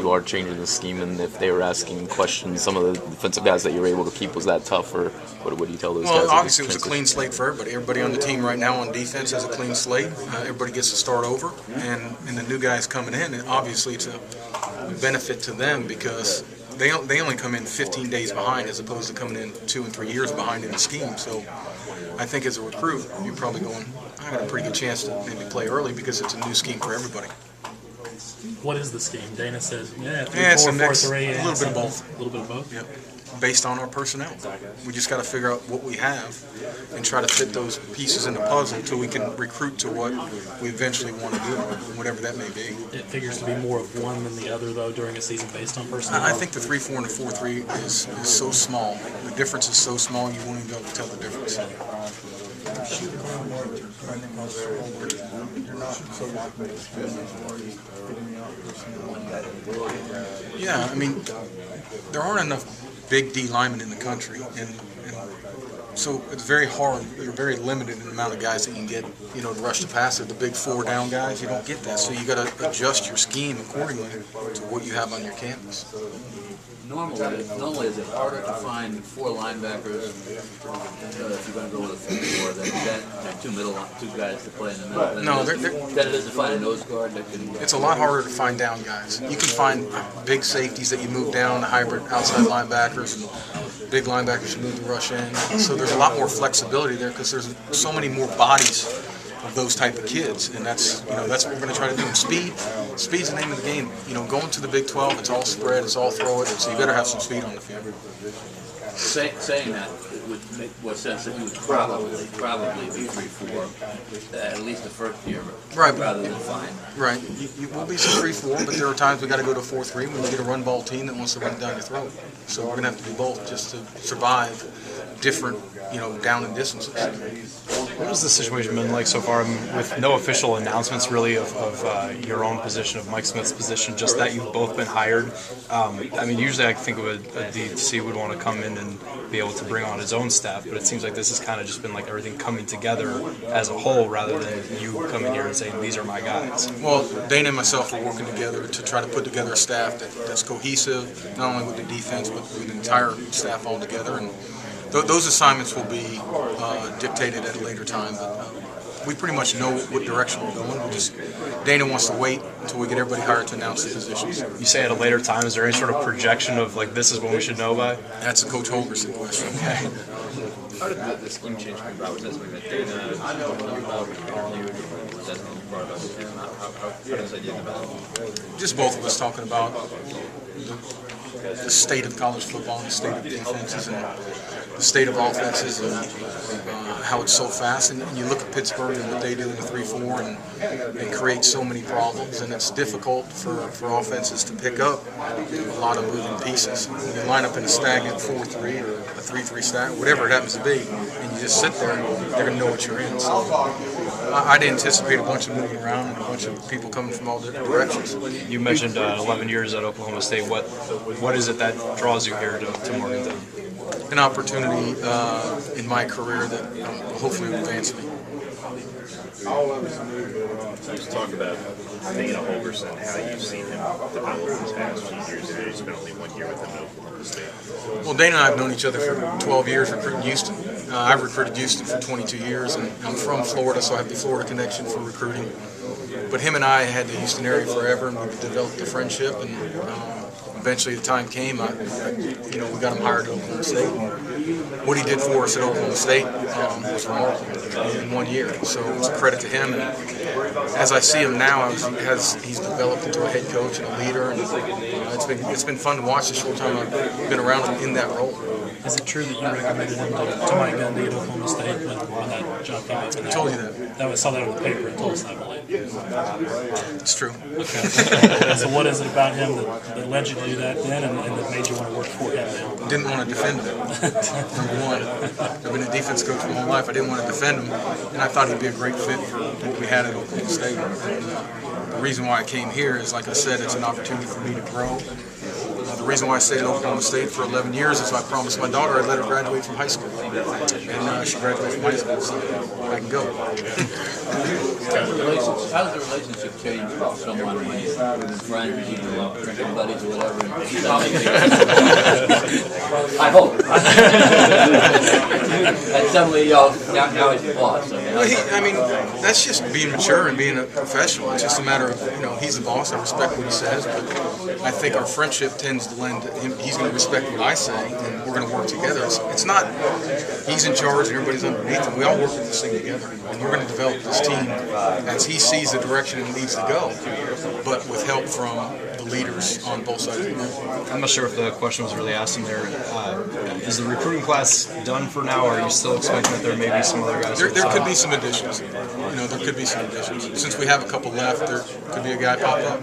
you are changing the scheme, and if they were asking questions, some of the defensive guys that you were able to keep, was that tough, or what do you tell those guys? Well, obviously it was a clean slate for everybody. Everybody on the team right now on defense has a clean slate. Everybody gets to start over, and the new guys coming in, and obviously it's a benefit to them because they only come in 15 days behind as opposed to coming in 2 and 3 years behind in the scheme. So I think as a recruit, you're probably going, I got a pretty good chance to maybe play early because it's a new scheme for everybody. What is the scheme? Dana says, 3-4, it's a 4-3. A little bit of both. A little bit of both? Yep. Based on our personnel. We just got to figure out what we have and try to fit those pieces in the puzzle until we can recruit to what we eventually want to do, whatever that may be. It figures to be more of one than the other, though, during a season based on personnel? I think the 3-4 and the 4-3 is so small. The difference is so small you won't even be able to tell the difference. Yeah, I mean, there aren't enough big D linemen in the country, and so it's very hard. You're very limited in the amount of guys that you can get, to rush the passer. The big 4 down guys, you don't get that. So you got to adjust your scheme accordingly to what you have on your campus. Normally, is it harder to find 4 linebackers if you're going to go with a 3-4 than 2 guys to play in the middle? No, that it is to find a nose guard that can. It's a lot harder to find down guys. You can find big safeties that you move down, hybrid outside linebackers, and big linebackers you move to rush in. So there's a lot more flexibility there because there's so many more bodies of those type of kids, and that's what we're going to try to do. And speed's the name of the game. Going to the Big 12, it's all spread, it's all throw it, so you better have some speed on the field. Saying that, it would make more sense that you would probably be 3-4 at least the first year, right? Rather than 5. Right. You will be some 3-4, but there are times we got to go to 4-3 when we get a run ball team that wants to run it down your throat. So we're going to have to do both just to survive different, down and distances. What has the situation been like so far with no official announcements really of your own position, of Mike Smith's position, just that you've both been hired? Usually I think of a DC would want to come in and be able to bring on his own staff, but it seems like this has kind of just been like everything coming together as a whole rather than you coming here and saying, these are my guys. Well, Dana and myself are working together to try to put together a staff that's cohesive, not only with the defense, but with the entire staff all together. And those assignments will be dictated at a later time, but we pretty much know what direction we're going. Dana wants to wait until we get everybody hired to announce the positions. You say at a later time, is there any sort of projection of like this is what we should know by? That's a Coach Holgerson question. Okay. How did the scheme change come about? Was that something that Dana interviewed? Was that something you brought about with him? How did this idea develop? Just both of us talking about the state of college football and the state of defenses and the state of offenses and how it's so fast. And you look at Pittsburgh and what they do in the 3-4 and they create so many problems, and it's difficult for offenses to pick up a lot of moving pieces. When you line up in a stagnant 4-3 or a 3-3 stack, whatever it happens to be, and you just sit there, they're going to know what you're in. So I'd anticipate a bunch of moving around and a bunch of people coming from all different directions. You mentioned 11 years at Oklahoma State. What is it that draws you here to Morgantown? An opportunity in my career that hopefully will advance me. Just talk about Dana Holgerson, how you've seen him develop these past few years. You spent only 1 year with him at Oklahoma State. Well, Dana and I have known each other for 12 years recruiting Houston. I've recruited Houston for 22 years, and I'm from Florida, so I have the Florida connection for recruiting. But him and I had the Houston area forever, and we developed a friendship, and eventually the time came, we got him hired at Oklahoma State. What he did for us at Oklahoma State was remarkable in 1 year. So it's a credit to him. And as I see him now, he's developed into a head coach and a leader. And it's been fun to watch the short time I've been around in that role. Is it true that you recommended him to Mike Gundy at Oklahoma State when that job came up? I told you that. I saw that on the paper and told us that, I believe. It's true. Okay. So what is it about him that led you to do that then and that made you want to work for him now? Didn't want to defend him. Number one. I've been a defense coach my whole life. I didn't want to defend him, and I thought he'd be a great fit for what we had at Oklahoma State. And, the reason why I came here is, like I said, it's an opportunity for me to grow. The reason why I stayed at Oklahoma State for 11 years is I promised my daughter I'd let her graduate from high school. and she graduated from high school, so I can go. How does the relationship change with someone when you've been friends, you know, drinking buddies or whatever? I hope. And suddenly, now he's the boss. I mean, that's just being mature and being a professional. It's just a matter of, he's the boss. I respect what he says, but I think our friendship tends to lend to him. He's going to respect what I say, and we're going to work together. It's not he's in charge and everybody's underneath him. We all work with this thing together, and we're going to develop this team as he sees the direction it needs to go, but with help from the leaders on both sides of the net. I'm not sure if the question was really asked in there. Is the recruiting class done for now, or are you still expecting that there may be some other guys? There could be some additions. There could be some additions. Since we have a couple left, there could be a guy pop up.